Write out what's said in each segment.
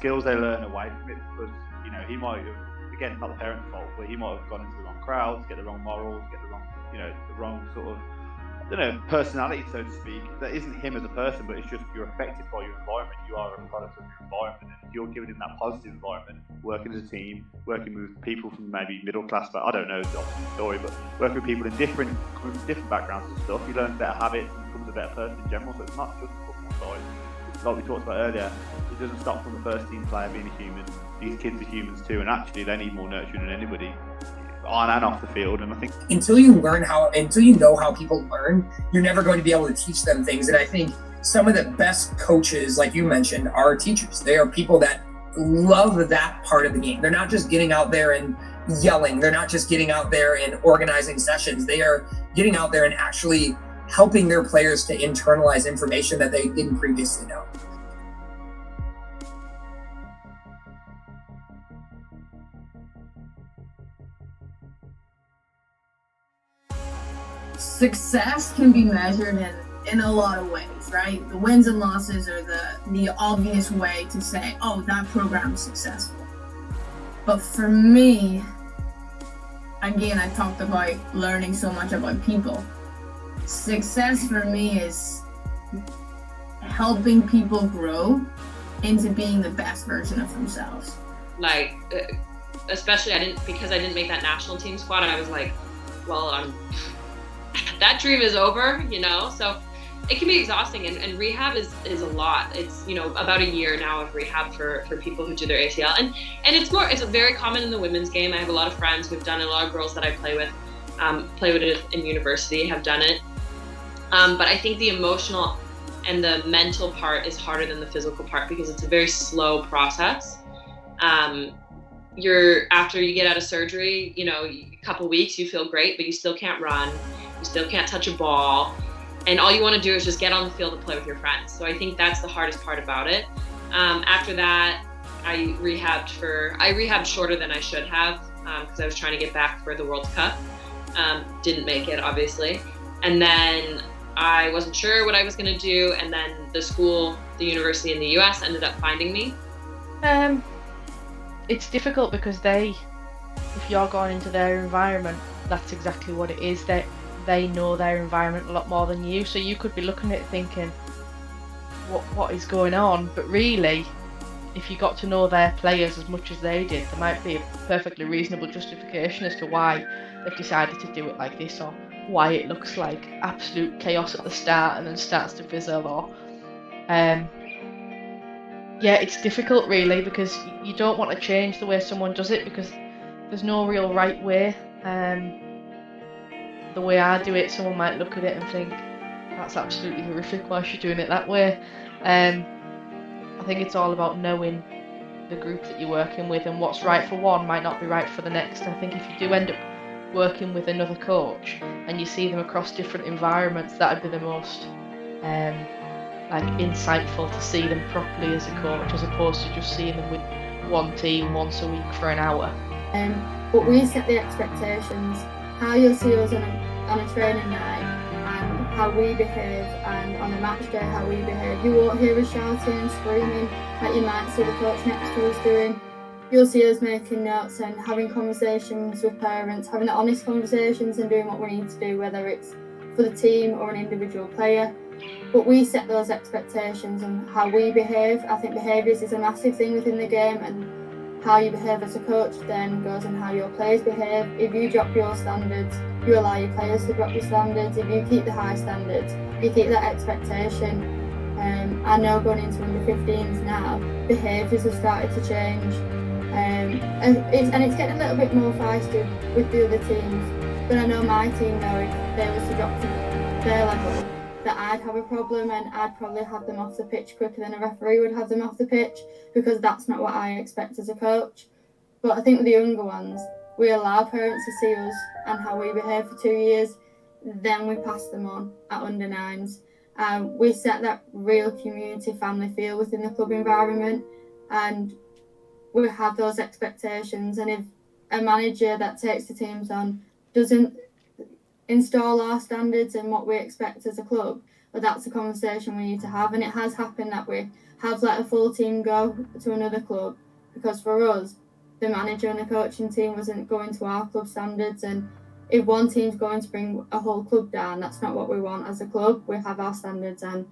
skills they learn away from it, because he might have, again, not the parent's fault, but he might have gone into the wrong crowds, get the wrong morals, get the wrong the wrong sort of personality, so to speak. That isn't him as a person, but it's just you're affected by your environment. You are a product of your environment, and if you're given in that positive environment, working as a team, working with people from maybe middle class, but I don't know the story, but working with people in different backgrounds and stuff, you learn better habits and becomes a better person in general. So it's not just the football side. Like we talked about earlier, it doesn't stop from the first team player being a human. These kids are humans too, and actually they need more nurturing than anybody, on and off the field. And I think until you know how people learn, you're never going to be able to teach them things. And I think some of the best coaches, like you mentioned, are teachers. They are people that love that part of the game. They're not just getting out there and yelling. They're not just getting out there and organizing sessions. They are getting out there and actually helping their players to internalize information that they didn't previously know. Success can be measured in a lot of ways, right? The wins and losses are the obvious way to say, oh, that program's successful. But for me, again, I talked about learning so much about people. Success for me is helping people grow into being the best version of themselves. Like, especially because I didn't make that national team squad, I was like, well, that dream is over, so it can be exhausting, and rehab is a lot. It's about a year now of rehab for people who do their ACL, and it's very common in the women's game. I have a lot of friends who've done it. A lot of girls that I play with it in university have done it, but I think the emotional and the mental part is harder than the physical part, because it's a very slow process. After you get out of surgery, a couple weeks you feel great, but you still can't run. You still can't touch a ball, and all you want to do is just get on the field and play with your friends. So I think that's the hardest part about it. After that, I rehabbed shorter than I should have, because I was trying to get back for the World Cup. Didn't make it, obviously. And then I wasn't sure what I was going to do, and then the university in the US ended up finding me. It's difficult because if you're going into their environment, that's exactly what it is. They know their environment a lot more than you, so you could be looking at it thinking, what is going on? But really, if you got to know their players as much as they did, there might be a perfectly reasonable justification as to why they've decided to do it like this, or why it looks like absolute chaos at the start and then starts to fizzle, or it's difficult really, because you don't want to change the way someone does it, because there's no real right way. The way I do it, someone might look at it and think, that's absolutely horrific, why is she doing it that way? I think it's all about knowing the group that you're working with, and what's right for one might not be right for the next. I think if you do end up working with another coach and you see them across different environments, that would be the most insightful, to see them properly as a coach, as opposed to just seeing them with one team once a week for an hour. But we set the expectations. How you'll see us on a training night, and how we behave, and on a match day how we behave. You won't hear us shouting and screaming like you might see the coach next to us doing. You'll see us making notes and having conversations with parents, having honest conversations and doing what we need to do, whether it's for the team or an individual player. But we set those expectations on how we behave. I think behaviours is a massive thing within the game, and how you behave as a coach then goes on how your players behave. If you drop your standards, you allow your players to drop your standards. If you keep the high standards, you keep that expectation. I know going into under 15s now, behaviours have started to change. And it's getting a little bit more feisty with the other teams. But I know my team know if they was to drop to their level, that I'd have a problem, and I'd probably have them off the pitch quicker than a referee would have them off the pitch, because that's not what I expect as a coach. But I think with the younger ones, we allow parents to see us and how we behave for 2 years, then we pass them on at under 9s. We set that real community family feel within the club environment, and we have those expectations. And if a manager that takes the teams on doesn't install our standards and what we expect as a club, but that's a conversation we need to have. And it has happened that we have let a full team go to another club, because for us, the manager and the coaching team wasn't going to our club standards. And if one team's going to bring a whole club down, that's not what we want as a club. We have our standards, and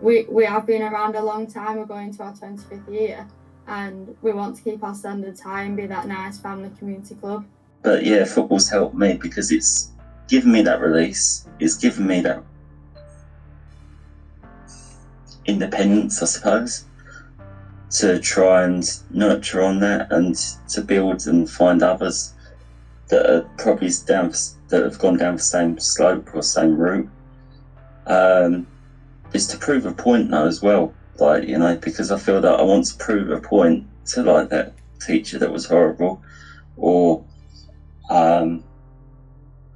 we have been around a long time. We're going to our 25th year, and we want to keep our standards high and be that nice family community club. But yeah, football's helped me because it's given me that release. It's given me that independence, I suppose, to try and nurture on that and to build and find others that are probably that have gone down the same slope or same route. Is to prove a point now as well, like, you know, because I feel that I want to prove a point to like that teacher that was horrible, or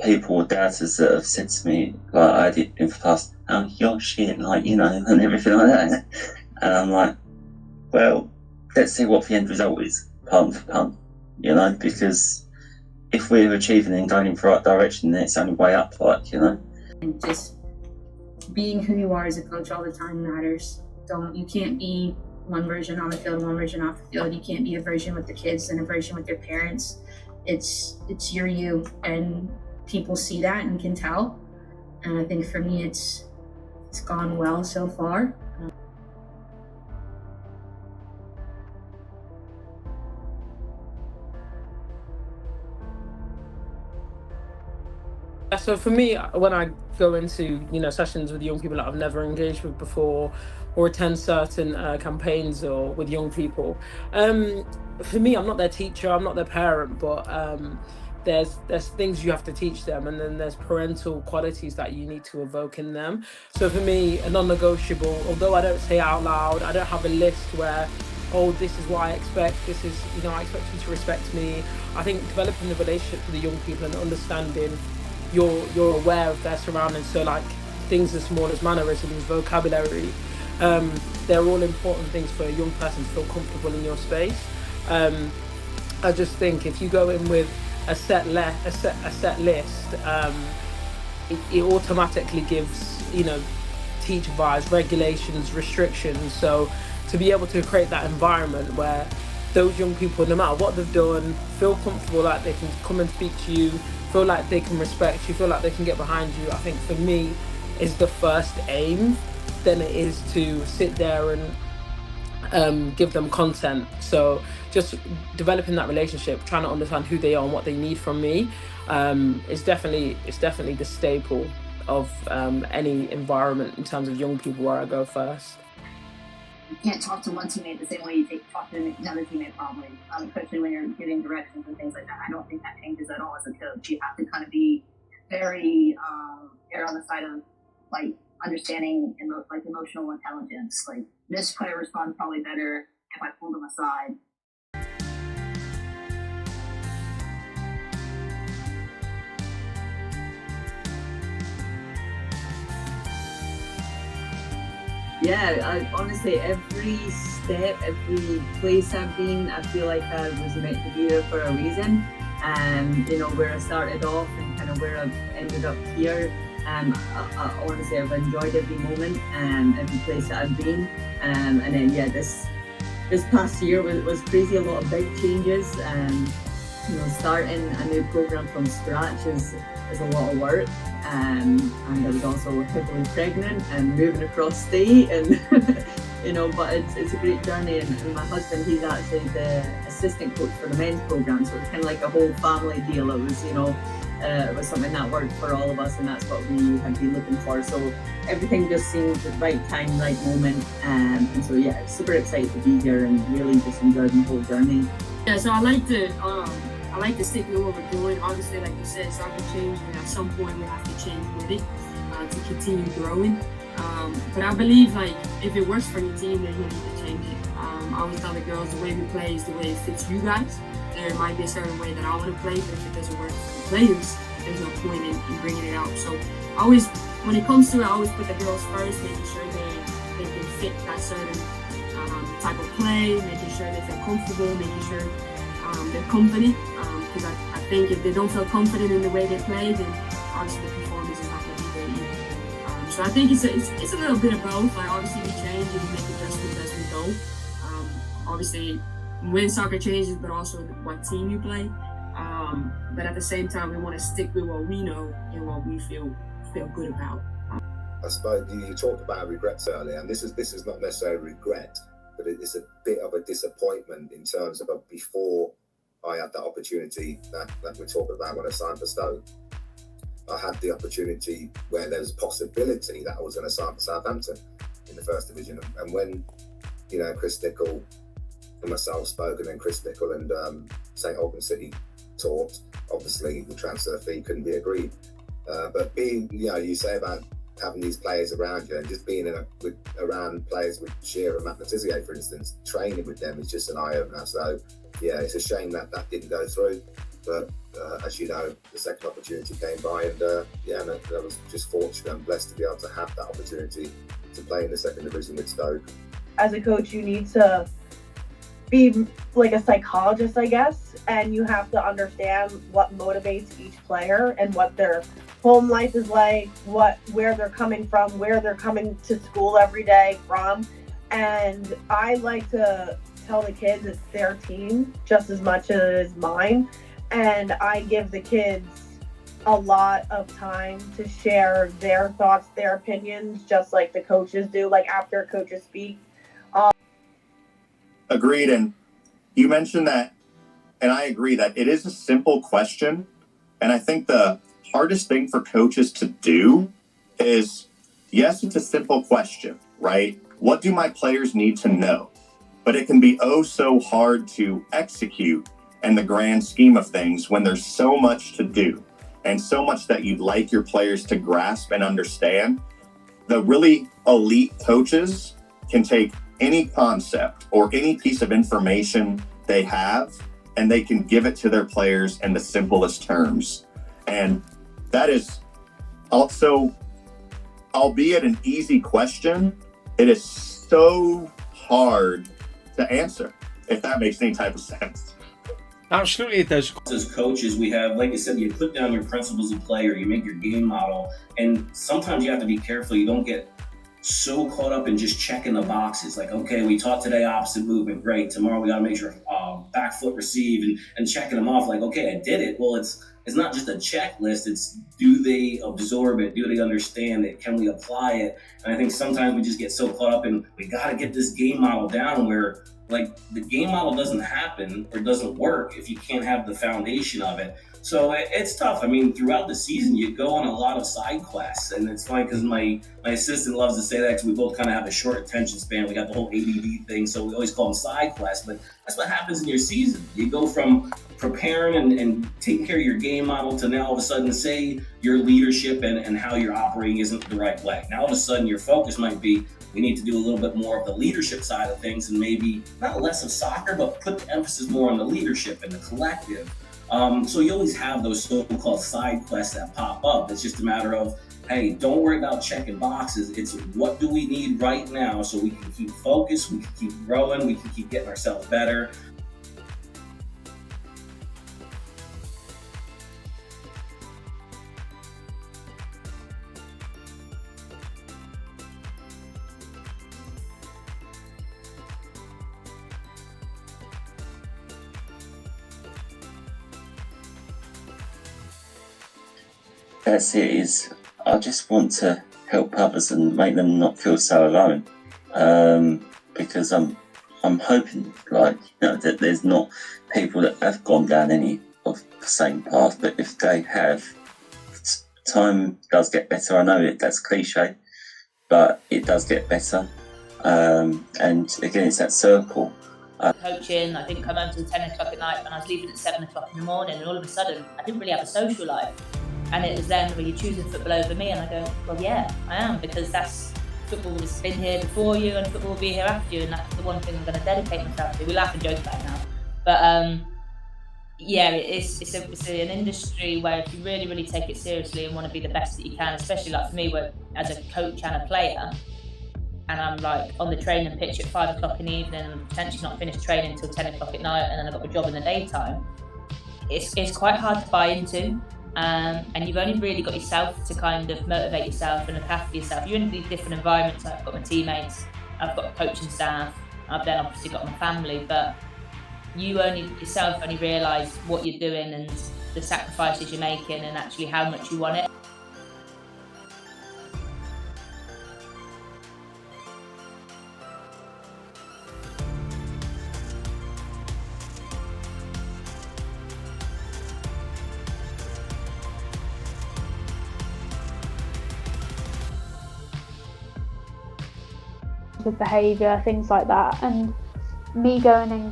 people or doubters that have said to me, like I did in the past, oh, you're shit, like, you know, and everything like that. And I'm like, well, let's see what the end result is, pun for pun, you know, because if we're achieving and going in the right direction, then it's only way up, like, you know. And just being who you are as a coach all the time matters. You can't be one version on the field and one version off the field. You can't be a version with the kids and a version with their parents. It's your you, and people see that and can tell. And I think for me, it's gone well so far. So for me, when I go into sessions with young people that I've never engaged with before, or attend certain campaigns or with young people, for me, I'm not their teacher, I'm not their parent, but there's things you have to teach them, and then there's parental qualities that you need to evoke in them. So for me, a non-negotiable, although I don't say it out loud, I don't have a list where, oh, this is what I expect, this is, I expect you to respect me. I think developing the relationship with the young people and understanding you're aware of their surroundings, so like things as small as mannerisms, vocabulary, they're all important things for a young person to feel comfortable in your space. I just think if you go in with a set list, it automatically gives teacher vibes, regulations, restrictions. So to be able to create that environment where those young people, no matter what they've done, feel comfortable that they can come and speak to you, feel like they can respect you, feel like they can get behind you, I think for me is the first aim. Then it is to sit there and give them content. So just developing that relationship, trying to understand who they are and what they need from me, is definitely the staple of any environment in terms of young people where I go first. You can't talk to one teammate the same way you talk to another teammate, probably, especially when you're giving directions and things like that. I don't think that changes at all as a coach. You have to kind of be very err on the side of like understanding emotional intelligence. Like, this player responds probably better if I pull them aside. Yeah, honestly, every step, every place I've been, I feel like I was meant to be there for a reason. Where I started off and kind of where I've ended up here. I honestly, I've enjoyed every moment, every place that I've been. And then, yeah, this past year was crazy. A lot of big changes. Starting a new program from scratch is a lot of work. And I was also heavily pregnant and moving across state, and but it's a great journey. And my husband, he's actually the assistant coach for the men's program, so it's kind of like a whole family deal. It was it was something that worked for all of us, and that's what we had been looking for. So everything just seemed the right time, right moment, and so yeah, super excited to be here and really just enjoyed the whole journey. Yeah, so I like to stick with what we're doing. Obviously, like you said, something changed, and at some point we have to change with it to continue growing. But I believe, like, if it works for your team, then you need to change it. I always tell the girls, the way we play is the way it fits you guys. There might be a certain way that I want to play, but if it doesn't work for the players, there's no point in bringing it out. So when it comes to it, I always put the girls first, making sure they can fit that certain type of play, making sure they feel comfortable, making sure they're confident, because I think if they don't feel confident in the way they play, then obviously the performance is not going to be there either. So So I think it's a little bit of both. Like obviously we change and we make adjustments as we go. Obviously when soccer changes, but also what team you play. But at the same time, we want to stick with what we know and what we feel good about. I suppose you talked about regrets earlier, and this is not necessarily regret, but it's a bit of a disappointment in terms of before I had that opportunity that we're talking about when I signed for Stoke. I had the opportunity where there was a possibility that I was going to sign for Southampton in the First Division, and when Chris Nicholl and myself spoke, and then Chris Nicholl and St Albans City talked, obviously the transfer fee couldn't be agreed. But being, you say about having these players around you and just being around players with Shearer and Matt Letizia, for instance, training with them is just an eye-opener. So, yeah, it's a shame that didn't go through. But as you know, the second opportunity came by, and I was just fortunate and blessed to be able to have that opportunity to play in the second division with Stoke. As a coach, you need to be like a psychologist, I guess, and you have to understand what motivates each player and what their home life is like, where they're coming from, where they're coming to school every day from. And I like to tell the kids it's their team just as much as mine. And I give the kids a lot of time to share their thoughts, their opinions, just like the coaches do, like after coaches speak. Agreed. And you mentioned that, and I agree that it is a simple question. And I think the hardest thing for coaches to do is, yes, it's a simple question, right? What do my players need to know? But it can be oh so hard to execute in the grand scheme of things when there's so much to do and so much that you'd like your players to grasp and understand. The really elite coaches can take any concept or any piece of information they have, and they can give it to their players in the simplest terms. And that is also, albeit an easy question, it is so hard to answer, if that makes any type of sense. Absolutely it does. As coaches, we have, like you said, you put down your principles of play, or you make your game model, and sometimes you have to be careful you don't get so caught up in just checking the boxes. Like, okay, we taught today opposite movement, great. Tomorrow we got to make sure back foot receive and checking them off. Like, okay, I did it. Well, it's not just a checklist. It's, do they absorb it? Do they understand it? Can we apply it? And I think sometimes we just get so caught up in, we got to get this game model down, where like the game model doesn't happen or doesn't work if you can't have the foundation of it. So it's tough. I mean, throughout the season, you go on a lot of side quests, and it's funny because my assistant loves to say that, because we both kind of have a short attention span. We got the whole ADD thing, so we always call them side quests, but that's what happens in your season. You go from preparing and taking care of your game model to now all of a sudden, say your leadership and how you're operating isn't the right way. Now all of a sudden your focus might be, we need to do a little bit more of the leadership side of things, and maybe not less of soccer, but put the emphasis more on the leadership and the collective. So you always have those so-called side quests that pop up. It's just a matter of, hey, don't worry about checking boxes. It's what do we need right now so we can keep focused, we can keep growing, we can keep getting ourselves better. That's it. Is I just want to help others and make them not feel so alone, because I'm hoping, that there's not people that have gone down any of the same path, but if they have, time does get better. I know that's cliche, but it does get better, and again, it's that circle. Coaching, I didn't come home till 10 o'clock at night, and I was leaving at 7 o'clock in the morning, and all of a sudden I didn't really have a social life. And it was then, were you choosing football over me? And I go, well, yeah, I am, because football has been here before you and football will be here after you, and that's the one thing I'm going to dedicate myself to. We laugh and joke about it now. But yeah, it's an industry where if you really, really take it seriously and want to be the best that you can, especially like for me, where as a coach and a player, and I'm like on the training pitch at 5 o'clock in the evening and potentially not finished training until 10 o'clock at night, and then I've got a job in the daytime, it's quite hard to buy into. And you've only really got yourself to kind of motivate yourself and look after yourself. You're in these different environments. I've got my teammates, I've got a coaching staff, I've then obviously got my family, but you only yourself only realise what you're doing and the sacrifices you're making and actually how much you want it. With behaviour, things like that, and me going,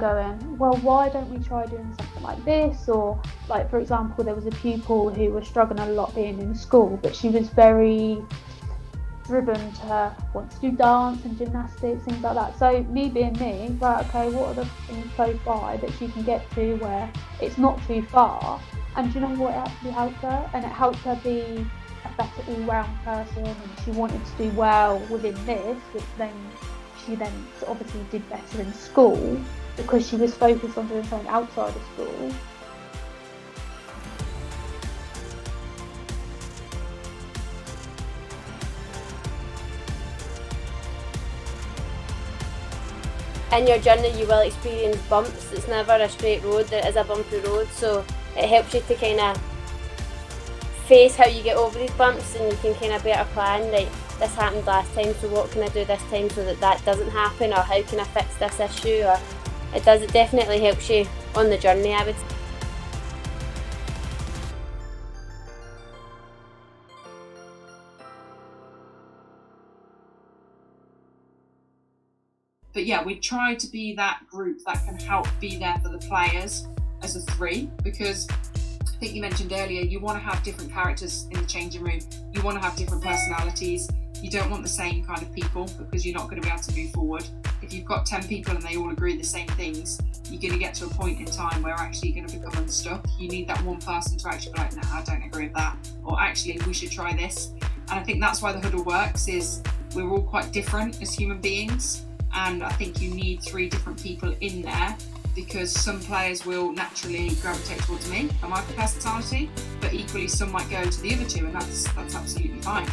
well, why don't we try doing something like this? Or like, for example, there was a pupil who was struggling a lot being in school, but she was very driven to want to do dance and gymnastics, things like that. So me being me, right, okay, what are the things close by that she can get to where it's not too far? And do you know what, it actually helped her, and it helped her be a better all-round person, and she wanted to do well within this, which then she then obviously did better in school because she was focused on doing something outside of school. In your journey you will experience bumps. It's never a straight road, there is a bumpy road, so it helps you to kind of face how you get over these bumps, and you can kind of better plan, like, this happened last time, so what can I do this time so that doesn't happen, or how can I fix this issue? Or it definitely helps you on the journey, I would say. But yeah, we try to be that group that can help be there for the players as a three, because I think you mentioned earlier, you want to have different characters in the changing room. You want to have different personalities. You don't want the same kind of people, because you're not going to be able to move forward. If you've got 10 people and they all agree the same things, you're going to get to a point in time where actually you're going to become unstuck. You need that one person to actually be like, no, I don't agree with that. Or actually, we should try this. And I think that's why the huddle works, is we're all quite different as human beings. And I think you need 3 different people in there, because some players will naturally gravitate towards me and my personality, but equally some might go to the other 2, and that's absolutely fine.